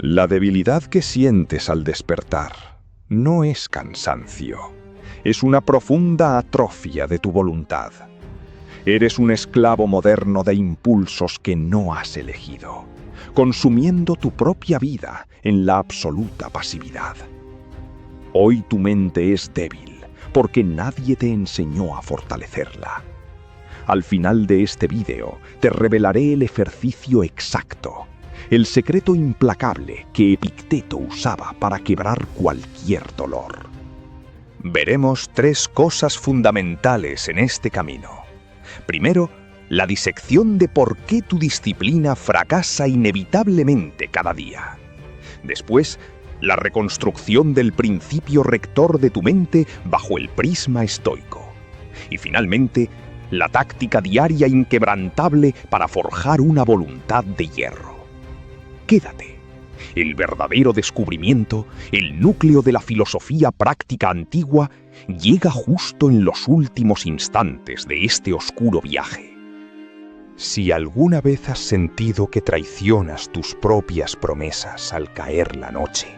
La debilidad que sientes al despertar no es cansancio, es una profunda atrofia de tu voluntad. Eres un esclavo moderno de impulsos que no has elegido, consumiendo tu propia vida en la absoluta pasividad. Hoy tu mente es débil, porque nadie te enseñó a fortalecerla. Al final de este vídeo te revelaré el ejercicio exacto, el secreto implacable que Epicteto usaba para quebrar cualquier dolor. Veremos 3 cosas fundamentales en este camino. Primero, la disección de por qué tu disciplina fracasa inevitablemente cada día. Después, la reconstrucción del principio rector de tu mente bajo el prisma estoico. Y finalmente, la táctica diaria inquebrantable para forjar una voluntad de hierro. Quédate. El verdadero descubrimiento, el núcleo de la filosofía práctica antigua, llega justo en los últimos instantes de este oscuro viaje. Si alguna vez has sentido que traicionas tus propias promesas al caer la noche,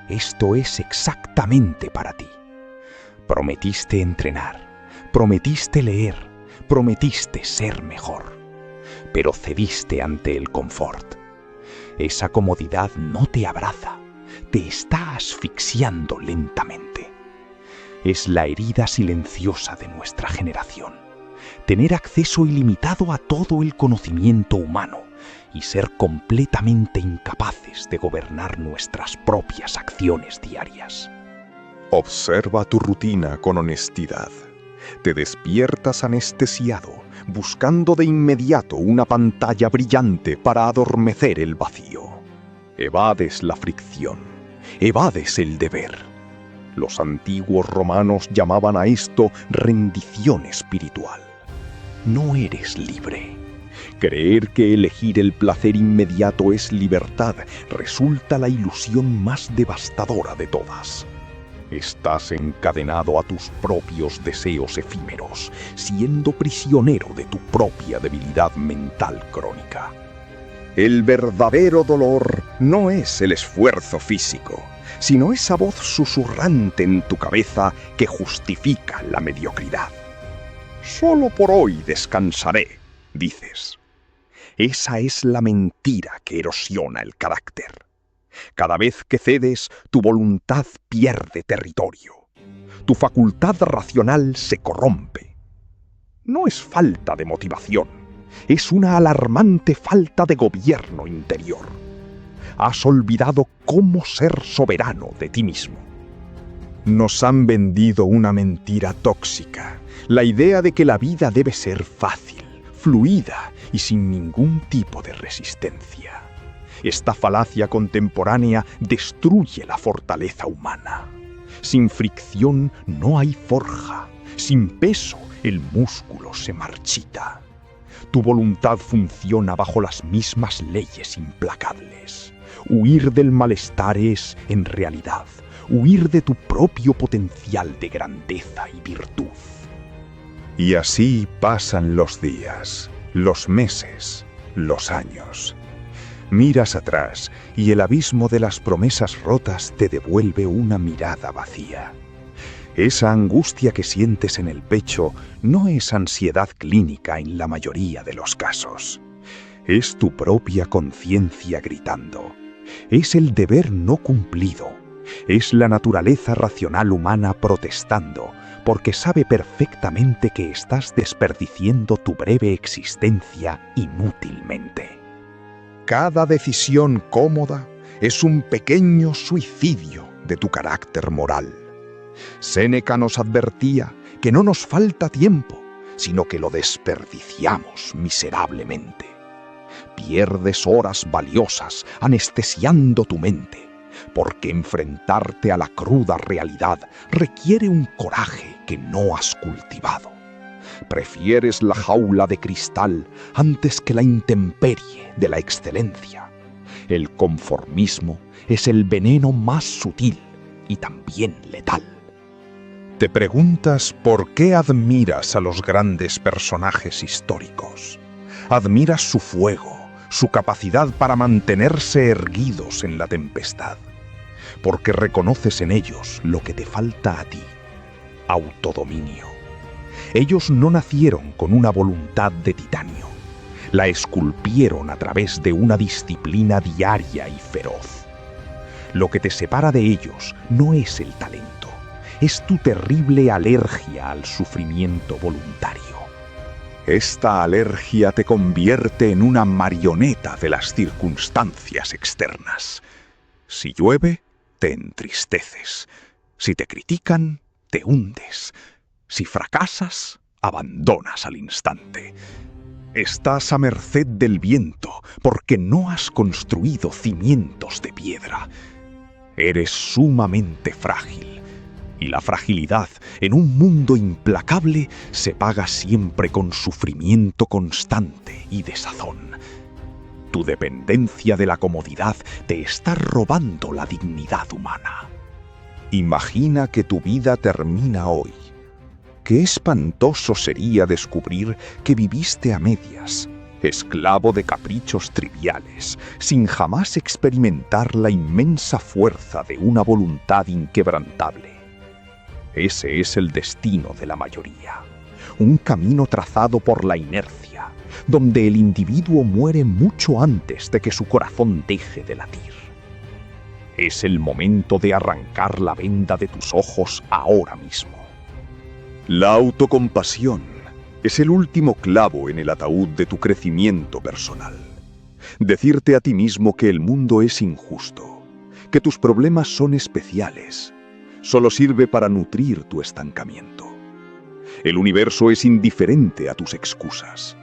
esto es exactamente para ti. Prometiste entrenar, prometiste leer, prometiste ser mejor, pero cediste ante el confort. Esa comodidad no te abraza, te está asfixiando lentamente. Es la herida silenciosa de nuestra generación. Tener acceso ilimitado a todo el conocimiento humano y ser completamente incapaces de gobernar nuestras propias acciones diarias. Observa tu rutina con honestidad. Te despiertas anestesiado, buscando de inmediato una pantalla brillante para adormecer el vacío. Evades la fricción, evades el deber. Los antiguos romanos llamaban a esto rendición espiritual. No eres libre. Creer que elegir el placer inmediato es libertad resulta la ilusión más devastadora de todas. Estás encadenado a tus propios deseos efímeros, siendo prisionero de tu propia debilidad mental crónica. El verdadero dolor no es el esfuerzo físico, sino esa voz susurrante en tu cabeza que justifica la mediocridad. Solo por hoy descansaré, dices. Esa es la mentira que erosiona el carácter. Cada vez que cedes, tu voluntad pierde territorio. Tu facultad racional se corrompe. No es falta de motivación, es una alarmante falta de gobierno interior. Has olvidado cómo ser soberano de ti mismo. Nos han vendido una mentira tóxica, la idea de que la vida debe ser fácil, fluida y sin ningún tipo de resistencia. Esta falacia contemporánea destruye la fortaleza humana. Sin fricción no hay forja. Sin peso el músculo se marchita. Tu voluntad funciona bajo las mismas leyes implacables. Huir del malestar es, en realidad, huir de tu propio potencial de grandeza y virtud. Y así pasan los días, los meses, los años. Miras atrás y el abismo de las promesas rotas te devuelve una mirada vacía. Esa angustia que sientes en el pecho no es ansiedad clínica en la mayoría de los casos. Es tu propia conciencia gritando. Es el deber no cumplido. Es la naturaleza racional humana protestando, porque sabe perfectamente que estás desperdiciando tu breve existencia inútilmente. Cada decisión cómoda es un pequeño suicidio de tu carácter moral. Séneca nos advertía que no nos falta tiempo, sino que lo desperdiciamos miserablemente. Pierdes horas valiosas anestesiando tu mente, porque enfrentarte a la cruda realidad requiere un coraje que no has cultivado. Prefieres la jaula de cristal antes que la intemperie de la excelencia. El conformismo es el veneno más sutil y también letal. Te preguntas por qué admiras a los grandes personajes históricos. Admiras su fuego, su capacidad para mantenerse erguidos en la tempestad, porque reconoces en ellos lo que te falta a ti: autodominio. Ellos no nacieron con una voluntad de titanio, la esculpieron a través de una disciplina diaria y feroz. Lo que te separa de ellos no es el talento, es tu terrible alergia al sufrimiento voluntario. Esta alergia te convierte en una marioneta de las circunstancias externas. Si llueve, te entristeces. Si te critican, te hundes. Si fracasas, abandonas al instante. Estás a merced del viento porque no has construido cimientos de piedra. Eres sumamente frágil, y la fragilidad en un mundo implacable se paga siempre con sufrimiento constante y desazón. Tu dependencia de la comodidad te está robando la dignidad humana. Imagina que tu vida termina hoy. Qué espantoso sería descubrir que viviste a medias, esclavo de caprichos triviales, sin jamás experimentar la inmensa fuerza de una voluntad inquebrantable. Ese es el destino de la mayoría, un camino trazado por la inercia, donde el individuo muere mucho antes de que su corazón deje de latir. Es el momento de arrancar la venda de tus ojos ahora mismo. La autocompasión es el último clavo en el ataúd de tu crecimiento personal. Decirte a ti mismo que el mundo es injusto, que tus problemas son especiales, solo sirve para nutrir tu estancamiento. El universo es indiferente a tus excusas.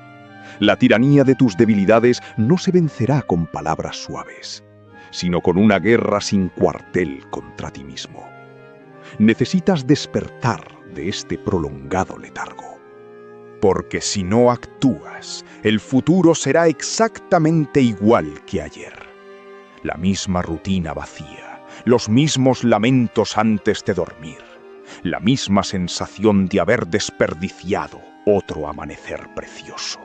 La tiranía de tus debilidades no se vencerá con palabras suaves, sino con una guerra sin cuartel contra ti mismo. Necesitas despertar de este prolongado letargo. Porque si no actúas, el futuro será exactamente igual que ayer. La misma rutina vacía, los mismos lamentos antes de dormir, la misma sensación de haber desperdiciado otro amanecer precioso.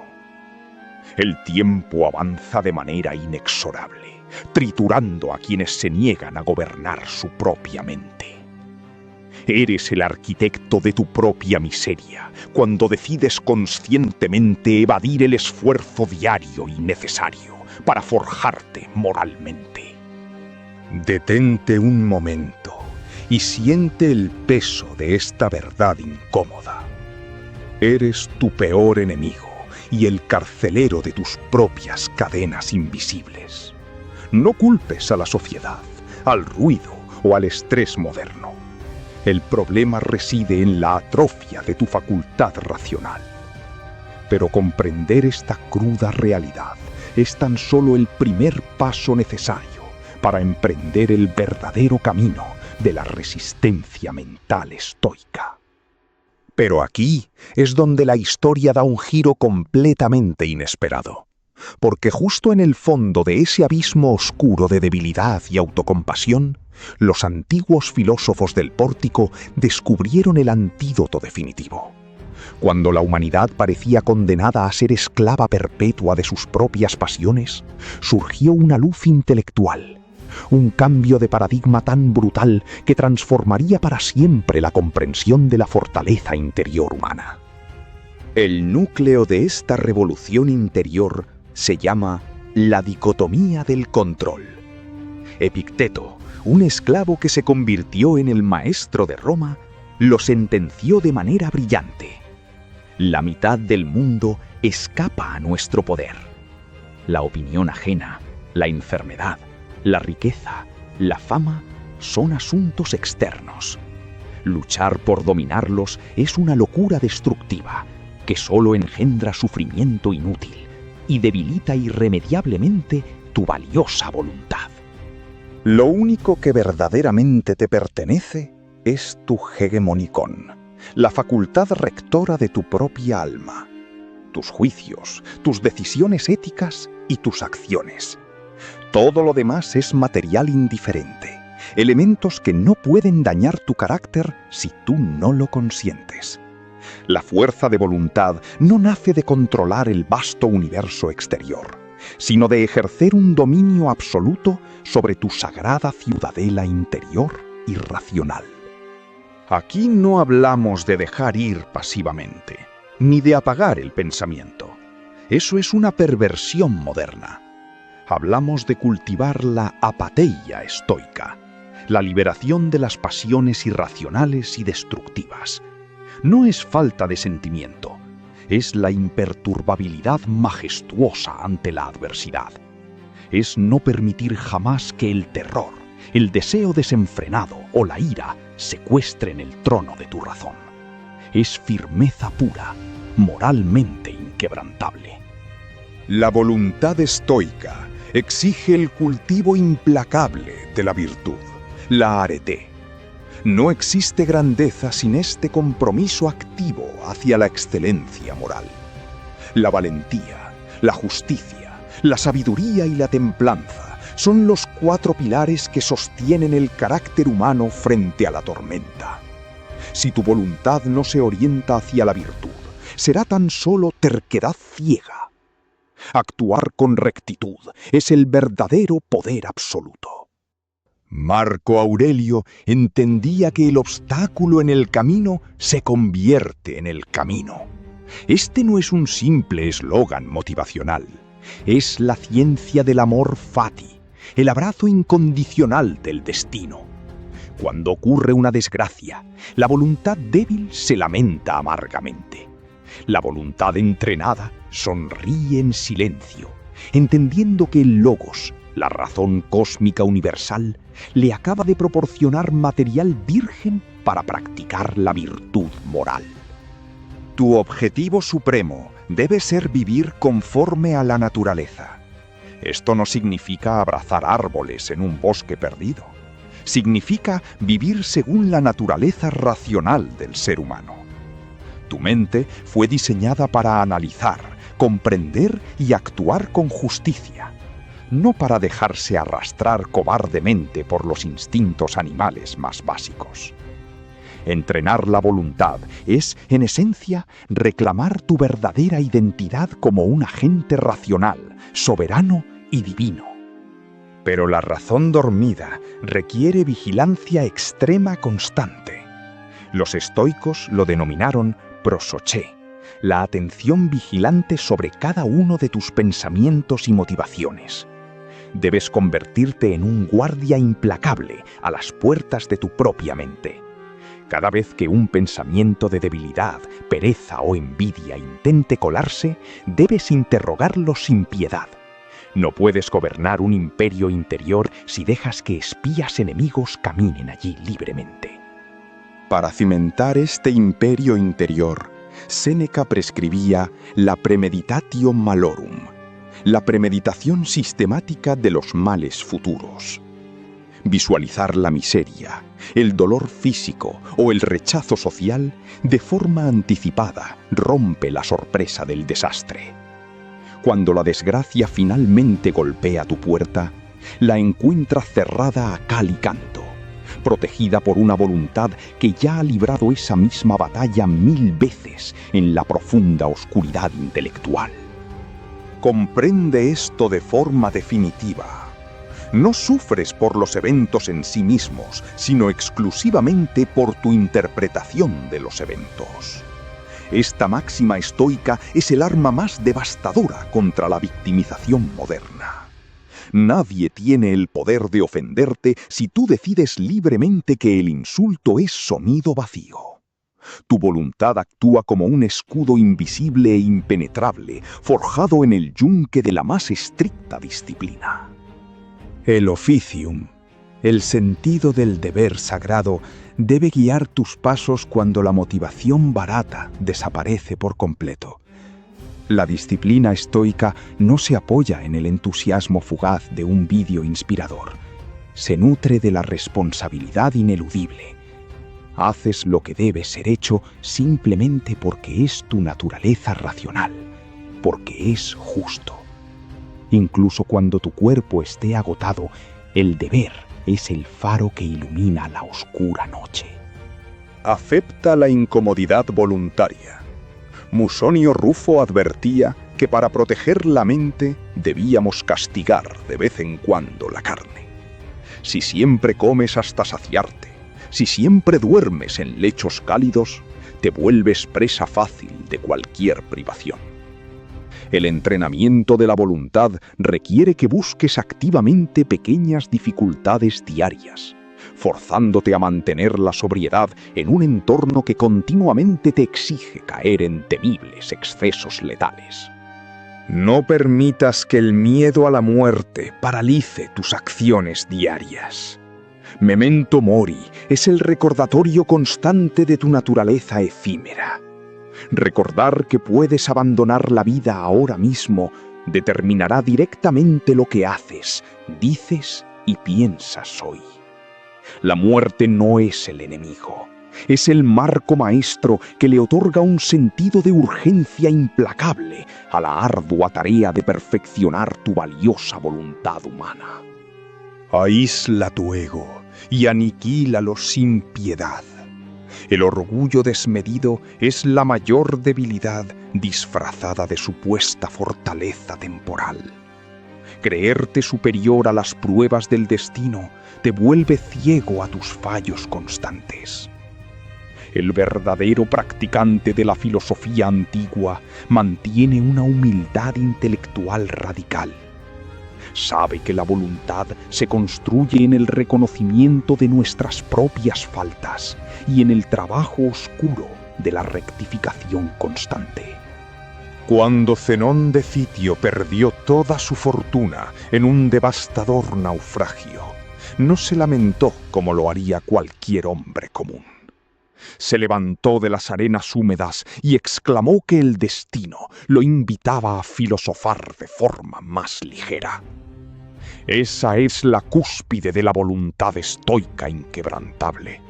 El tiempo avanza de manera inexorable, triturando a quienes se niegan a gobernar su propia mente. Eres el arquitecto de tu propia miseria cuando decides conscientemente evadir el esfuerzo diario y necesario para forjarte moralmente. Detente un momento y siente el peso de esta verdad incómoda. Eres tu peor enemigo y el carcelero de tus propias cadenas invisibles. No culpes a la sociedad, al ruido o al estrés moderno. El problema reside en la atrofia de tu facultad racional. Pero comprender esta cruda realidad es tan solo el primer paso necesario para emprender el verdadero camino de la resistencia mental estoica. Pero aquí es donde la historia da un giro completamente inesperado, porque justo en el fondo de ese abismo oscuro de debilidad y autocompasión, los antiguos filósofos del pórtico descubrieron el antídoto definitivo. Cuando la humanidad parecía condenada a ser esclava perpetua de sus propias pasiones, surgió una luz intelectual, un cambio de paradigma tan brutal que transformaría para siempre la comprensión de la fortaleza interior humana. El núcleo de esta revolución interior se llama la dicotomía del control. Epicteto, un esclavo que se convirtió en el maestro de Roma, lo sentenció de manera brillante. La mitad del mundo escapa a nuestro poder. La opinión ajena, la enfermedad, la riqueza, la fama son asuntos externos. Luchar por dominarlos es una locura destructiva que solo engendra sufrimiento inútil y debilita irremediablemente tu valiosa voluntad. Lo único que verdaderamente te pertenece es tu hegemonicón, la facultad rectora de tu propia alma, tus juicios, tus decisiones éticas y tus acciones. Todo lo demás es material indiferente, elementos que no pueden dañar tu carácter si tú no lo consientes. La fuerza de voluntad no nace de controlar el vasto universo exterior, sino de ejercer un dominio absoluto sobre tu sagrada ciudadela interior y racional. Aquí no hablamos de dejar ir pasivamente, ni de apagar el pensamiento. Eso es una perversión moderna. Hablamos de cultivar la apateia estoica, la liberación de las pasiones irracionales y destructivas. No es falta de sentimiento, es la imperturbabilidad majestuosa ante la adversidad. Es no permitir jamás que el terror, el deseo desenfrenado o la ira secuestren el trono de tu razón. Es firmeza pura, moralmente inquebrantable. La voluntad estoica exige el cultivo implacable de la virtud, la arete. No existe grandeza sin este compromiso activo hacia la excelencia moral. La valentía, la justicia, la sabiduría y la templanza son los 4 pilares que sostienen el carácter humano frente a la tormenta. Si tu voluntad no se orienta hacia la virtud, será tan solo terquedad ciega. Actuar con rectitud es el verdadero poder absoluto. Marco Aurelio entendía que el obstáculo en el camino se convierte en el camino. Este no es un simple eslogan motivacional, es la ciencia del amor fati, el abrazo incondicional del destino. Cuando ocurre una desgracia, la voluntad débil se lamenta amargamente. La voluntad entrenada sonríe en silencio, entendiendo que el logos, la razón cósmica universal, le acaba de proporcionar material virgen para practicar la virtud moral. Tu objetivo supremo debe ser vivir conforme a la naturaleza. Esto no significa abrazar árboles en un bosque perdido. Significa vivir según la naturaleza racional del ser humano. Tu mente fue diseñada para analizar, comprender y actuar con justicia, no para dejarse arrastrar cobardemente por los instintos animales más básicos. Entrenar la voluntad es, en esencia, reclamar tu verdadera identidad como un agente racional, soberano y divino. Pero la razón dormida requiere vigilancia extrema constante. Los estoicos lo denominaron prosoché, la atención vigilante sobre cada uno de tus pensamientos y motivaciones. Debes convertirte en un guardia implacable a las puertas de tu propia mente. Cada vez que un pensamiento de debilidad, pereza o envidia intente colarse, debes interrogarlo sin piedad. No puedes gobernar un imperio interior si dejas que espías enemigos caminen allí libremente. Para cimentar este imperio interior, Séneca prescribía la premeditatio malorum, la premeditación sistemática de los males futuros. Visualizar la miseria, el dolor físico o el rechazo social de forma anticipada rompe la sorpresa del desastre. Cuando la desgracia finalmente golpea tu puerta, la encuentras cerrada a cal y canto, protegida por una voluntad que ya ha librado esa misma batalla 1000 veces en la profunda oscuridad intelectual. Comprende esto de forma definitiva. No sufres por los eventos en sí mismos, sino exclusivamente por tu interpretación de los eventos. Esta máxima estoica es el arma más devastadora contra la victimización moderna. Nadie tiene el poder de ofenderte si tú decides libremente que el insulto es sonido vacío. Tu voluntad actúa como un escudo invisible e impenetrable, forjado en el yunque de la más estricta disciplina. El officium, el sentido del deber sagrado, debe guiar tus pasos cuando la motivación barata desaparece por completo. La disciplina estoica no se apoya en el entusiasmo fugaz de un vídeo inspirador. Se nutre de la responsabilidad ineludible. Haces lo que debe ser hecho simplemente porque es tu naturaleza racional, porque es justo. Incluso cuando tu cuerpo esté agotado, el deber es el faro que ilumina la oscura noche. Acepta la incomodidad voluntaria. Musonio Rufo advertía que para proteger la mente debíamos castigar de vez en cuando la carne. Si siempre comes hasta saciarte, si siempre duermes en lechos cálidos, te vuelves presa fácil de cualquier privación. El entrenamiento de la voluntad requiere que busques activamente pequeñas dificultades diarias, forzándote a mantener la sobriedad en un entorno que continuamente te exige caer en temibles excesos letales. No permitas que el miedo a la muerte paralice tus acciones diarias. Memento mori es el recordatorio constante de tu naturaleza efímera. Recordar que puedes abandonar la vida ahora mismo determinará directamente lo que haces, dices y piensas hoy. La muerte no es el enemigo, es el marco maestro que le otorga un sentido de urgencia implacable a la ardua tarea de perfeccionar tu valiosa voluntad humana. Aísla tu ego y aniquílalo sin piedad. El orgullo desmedido es la mayor debilidad disfrazada de supuesta fortaleza temporal. Creerte superior a las pruebas del destino te vuelve ciego a tus fallos constantes. El verdadero practicante de la filosofía antigua mantiene una humildad intelectual radical. Sabe que la voluntad se construye en el reconocimiento de nuestras propias faltas y en el trabajo oscuro de la rectificación constante. Cuando Zenón de Citio perdió toda su fortuna en un devastador naufragio, no se lamentó como lo haría cualquier hombre común. Se levantó de las arenas húmedas y exclamó que el destino lo invitaba a filosofar de forma más ligera. Esa es la cúspide de la voluntad estoica inquebrantable.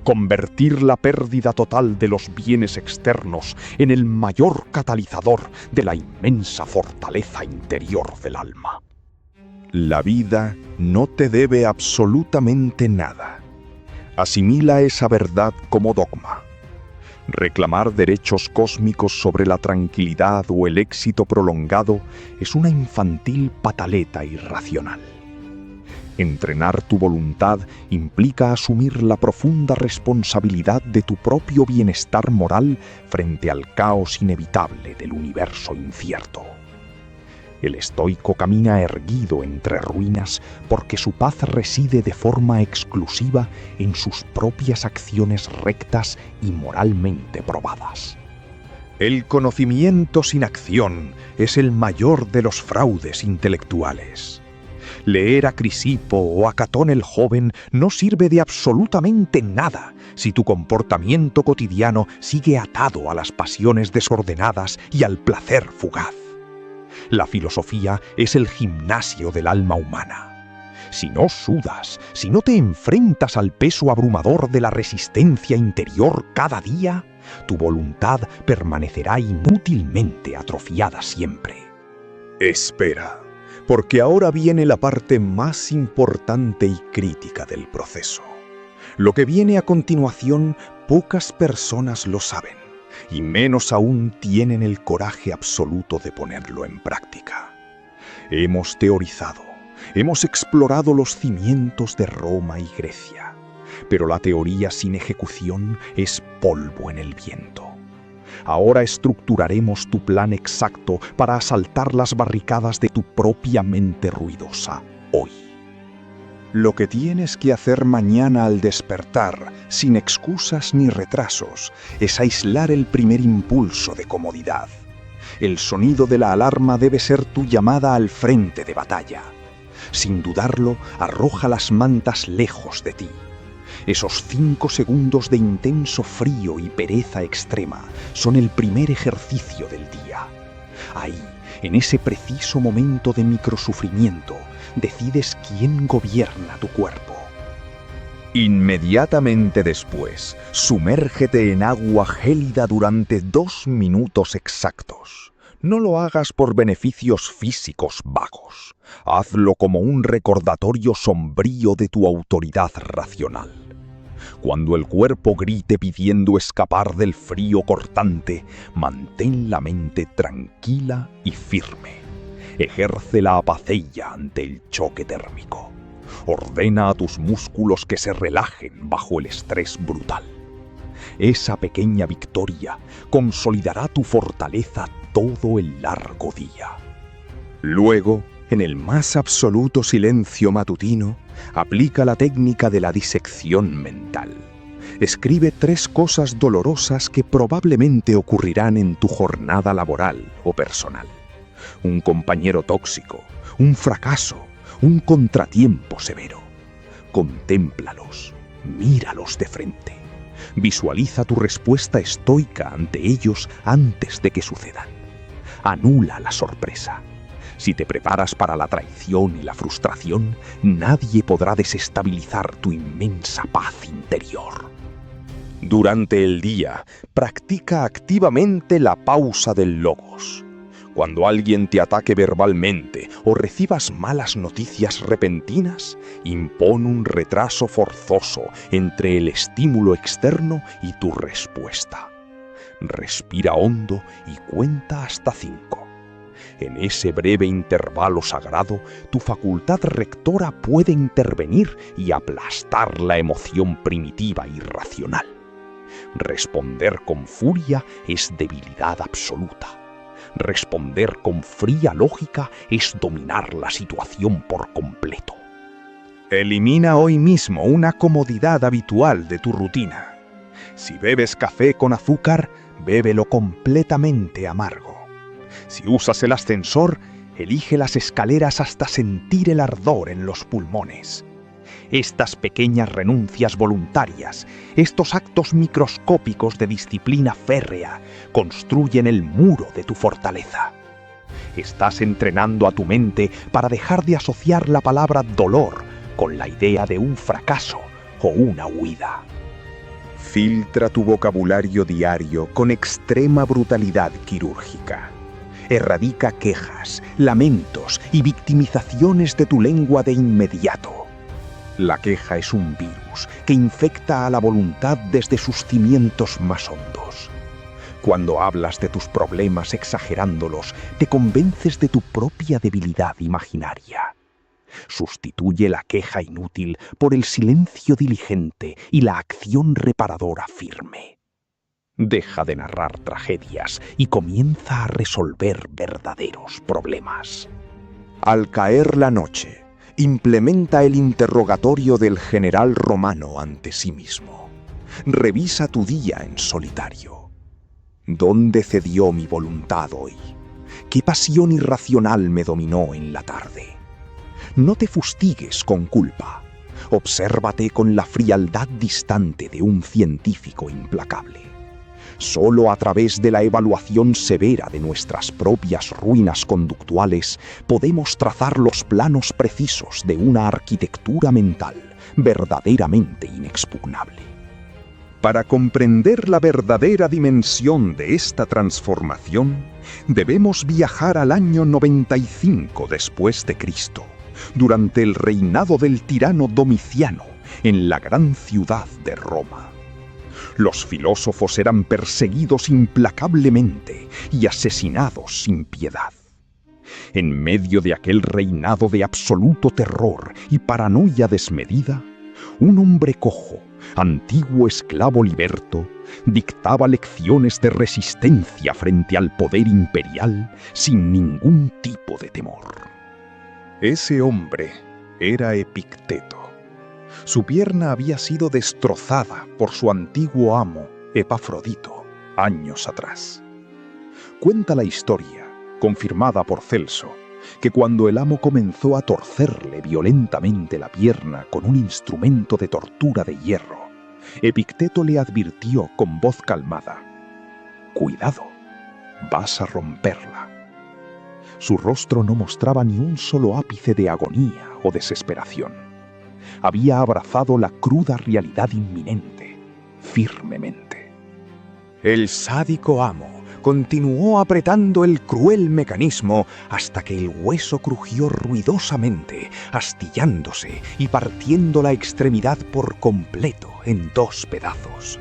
Convertir la pérdida total de los bienes externos en el mayor catalizador de la inmensa fortaleza interior del alma. La vida no te debe absolutamente nada. Asimila esa verdad como dogma. Reclamar derechos cósmicos sobre la tranquilidad o el éxito prolongado es una infantil pataleta irracional. Entrenar tu voluntad implica asumir la profunda responsabilidad de tu propio bienestar moral frente al caos inevitable del universo incierto. El estoico camina erguido entre ruinas porque su paz reside de forma exclusiva en sus propias acciones rectas y moralmente probadas. El conocimiento sin acción es el mayor de los fraudes intelectuales. Leer a Crisipo o a Catón el Joven no sirve de absolutamente nada si tu comportamiento cotidiano sigue atado a las pasiones desordenadas y al placer fugaz. La filosofía es el gimnasio del alma humana. Si no sudas, si no te enfrentas al peso abrumador de la resistencia interior cada día, tu voluntad permanecerá inútilmente atrofiada siempre. Espera, porque ahora viene la parte más importante y crítica del proceso. Lo que viene a continuación, pocas personas lo saben. Y menos aún tienen el coraje absoluto de ponerlo en práctica. Hemos teorizado, hemos explorado los cimientos de Roma y Grecia, pero la teoría sin ejecución es polvo en el viento. Ahora estructuraremos tu plan exacto para asaltar las barricadas de tu propia mente ruidosa hoy. Lo que tienes que hacer mañana al despertar, sin excusas ni retrasos, es aislar el primer impulso de comodidad. El sonido de la alarma debe ser tu llamada al frente de batalla. Sin dudarlo, arroja las mantas lejos de ti. Esos 5 segundos de intenso frío y pereza extrema son el primer ejercicio del día. Ahí, en ese preciso momento de microsufrimiento, decides quién gobierna tu cuerpo. Inmediatamente después, sumérgete en agua gélida durante 2 minutos exactos. No lo hagas por beneficios físicos vagos. Hazlo como un recordatorio sombrío de tu autoridad racional. Cuando el cuerpo grite pidiendo escapar del frío cortante, mantén la mente tranquila y firme. Ejerce la apacella ante el choque térmico. Ordena a tus músculos que se relajen bajo el estrés brutal. Esa pequeña victoria consolidará tu fortaleza todo el largo día. Luego, en el más absoluto silencio matutino, aplica la técnica de la disección mental. Escribe 3 cosas dolorosas que probablemente ocurrirán en tu jornada laboral o personal. Un compañero tóxico, un fracaso, un contratiempo severo. Contémplalos, míralos de frente. Visualiza tu respuesta estoica ante ellos antes de que sucedan. Anula la sorpresa. Si te preparas para la traición y la frustración, nadie podrá desestabilizar tu inmensa paz interior. Durante el día, practica activamente la pausa del logos. Cuando alguien te ataque verbalmente o recibas malas noticias repentinas, impón un retraso forzoso entre el estímulo externo y tu respuesta. Respira hondo y cuenta hasta 5. En ese breve intervalo sagrado, tu facultad rectora puede intervenir y aplastar la emoción primitiva y racional. Responder con furia es debilidad absoluta. Responder con fría lógica es dominar la situación por completo. Elimina hoy mismo una comodidad habitual de tu rutina. Si bebes café con azúcar, bébelo completamente amargo. Si usas el ascensor, elige las escaleras hasta sentir el ardor en los pulmones. Estas pequeñas renuncias voluntarias, estos actos microscópicos de disciplina férrea, construyen el muro de tu fortaleza. Estás entrenando a tu mente para dejar de asociar la palabra dolor con la idea de un fracaso o una huida. Filtra tu vocabulario diario con extrema brutalidad quirúrgica. Erradica quejas, lamentos y victimizaciones de tu lengua de inmediato. La queja es un virus que infecta a la voluntad desde sus cimientos más hondos. Cuando hablas de tus problemas exagerándolos, te convences de tu propia debilidad imaginaria. Sustituye la queja inútil por el silencio diligente y la acción reparadora firme. Deja de narrar tragedias y comienza a resolver verdaderos problemas. Al caer la noche, implementa el interrogatorio del general romano ante sí mismo. Revisa tu día en solitario. ¿Dónde cedió mi voluntad hoy? ¿Qué pasión irracional me dominó en la tarde? No te fustigues con culpa. Obsérvate con la frialdad distante de un científico implacable. Solo a través de la evaluación severa de nuestras propias ruinas conductuales podemos trazar los planos precisos de una arquitectura mental verdaderamente inexpugnable. Para comprender la verdadera dimensión de esta transformación, debemos viajar al año 95 después de Cristo, durante el reinado del tirano Domiciano en la gran ciudad de Roma. Los filósofos eran perseguidos implacablemente y asesinados sin piedad. En medio de aquel reinado de absoluto terror y paranoia desmedida, un hombre cojo, antiguo esclavo liberto, dictaba lecciones de resistencia frente al poder imperial sin ningún tipo de temor. Ese hombre era Epicteto. Su pierna había sido destrozada por su antiguo amo, Epafrodito, años atrás. Cuenta la historia, confirmada por Celso, que cuando el amo comenzó a torcerle violentamente la pierna con un instrumento de tortura de hierro, Epicteto le advirtió con voz calmada: «Cuidado, vas a romperla». Su rostro no mostraba ni un solo ápice de agonía o desesperación. Había abrazado la cruda realidad inminente, firmemente. El sádico amo continuó apretando el cruel mecanismo hasta que el hueso crujió ruidosamente, astillándose y partiendo la extremidad por completo en 2 pedazos.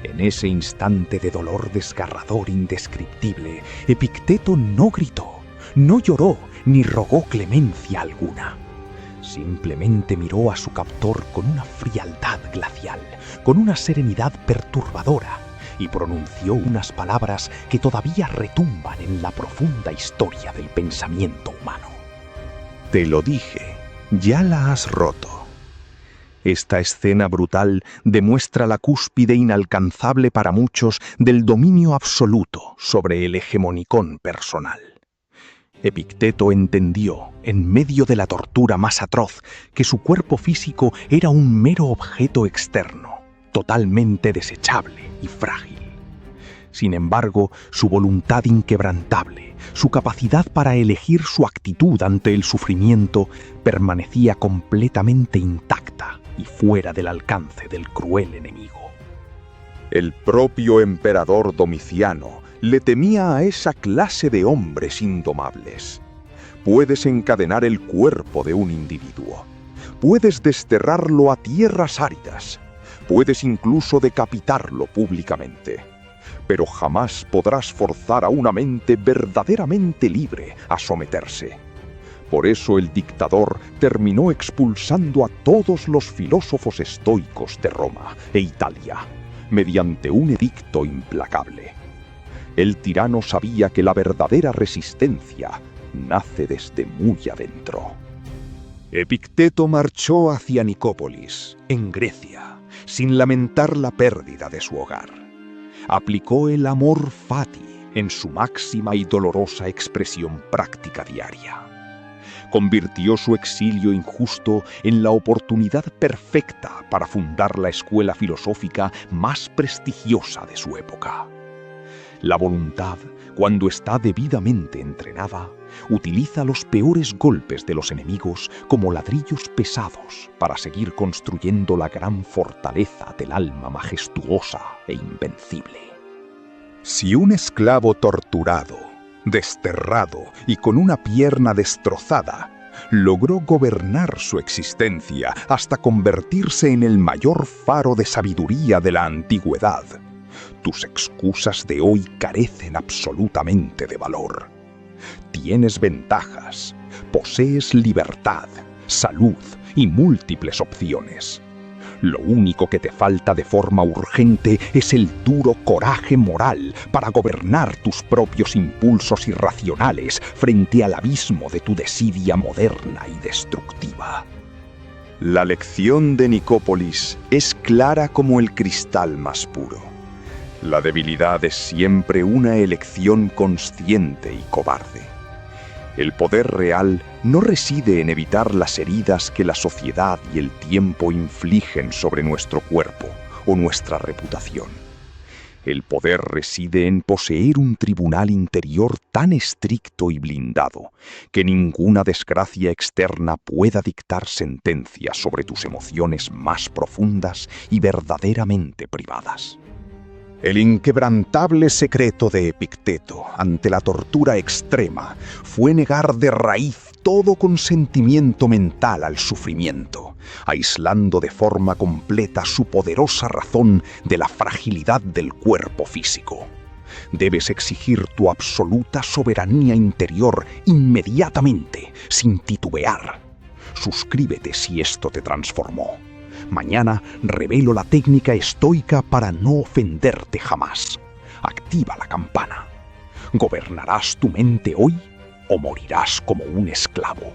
En ese instante de dolor desgarrador indescriptible, Epicteto no gritó, no lloró ni rogó clemencia alguna. Simplemente miró a su captor con una frialdad glacial, con una serenidad perturbadora, y pronunció unas palabras que todavía retumban en la profunda historia del pensamiento humano. Te lo dije, ya la has roto. Esta escena brutal demuestra la cúspide inalcanzable para muchos del dominio absoluto sobre el hegemonicón personal. Epicteto entendió, en medio de la tortura más atroz, que su cuerpo físico era un mero objeto externo, totalmente desechable y frágil. Sin embargo, su voluntad inquebrantable, su capacidad para elegir su actitud ante el sufrimiento, permanecía completamente intacta y fuera del alcance del cruel enemigo. El propio emperador Domiciano le temía a esa clase de hombres indomables. Puedes encadenar el cuerpo de un individuo, puedes desterrarlo a tierras áridas, puedes incluso decapitarlo públicamente, pero jamás podrás forzar a una mente verdaderamente libre a someterse. Por eso el dictador terminó expulsando a todos los filósofos estoicos de Roma e Italia, mediante un edicto implacable. El tirano sabía que la verdadera resistencia nace desde muy adentro. Epicteto marchó hacia Nicópolis, en Grecia, sin lamentar la pérdida de su hogar. Aplicó el amor fati en su máxima y dolorosa expresión práctica diaria. Convirtió su exilio injusto en la oportunidad perfecta para fundar la escuela filosófica más prestigiosa de su época. La voluntad, cuando está debidamente entrenada, utiliza los peores golpes de los enemigos como ladrillos pesados para seguir construyendo la gran fortaleza del alma majestuosa e invencible. Si un esclavo torturado, desterrado y con una pierna destrozada logró gobernar su existencia hasta convertirse en el mayor faro de sabiduría de la antigüedad, tus excusas de hoy carecen absolutamente de valor. Tienes ventajas, posees libertad, salud y múltiples opciones. Lo único que te falta de forma urgente es el duro coraje moral para gobernar tus propios impulsos irracionales frente al abismo de tu desidia moderna y destructiva. La lección de Nicópolis es clara como el cristal más puro. La debilidad es siempre una elección consciente y cobarde. El poder real no reside en evitar las heridas que la sociedad y el tiempo infligen sobre nuestro cuerpo o nuestra reputación. El poder reside en poseer un tribunal interior tan estricto y blindado que ninguna desgracia externa pueda dictar sentencia sobre tus emociones más profundas y verdaderamente privadas. El inquebrantable secreto de Epicteto ante la tortura extrema fue negar de raíz todo consentimiento mental al sufrimiento, aislando de forma completa su poderosa razón de la fragilidad del cuerpo físico. Debes exigir tu absoluta soberanía interior inmediatamente, sin titubear. Suscríbete si esto te transformó. Mañana revelo la técnica estoica para no ofenderte jamás. Activa la campana. ¿Gobernarás tu mente hoy o morirás como un esclavo?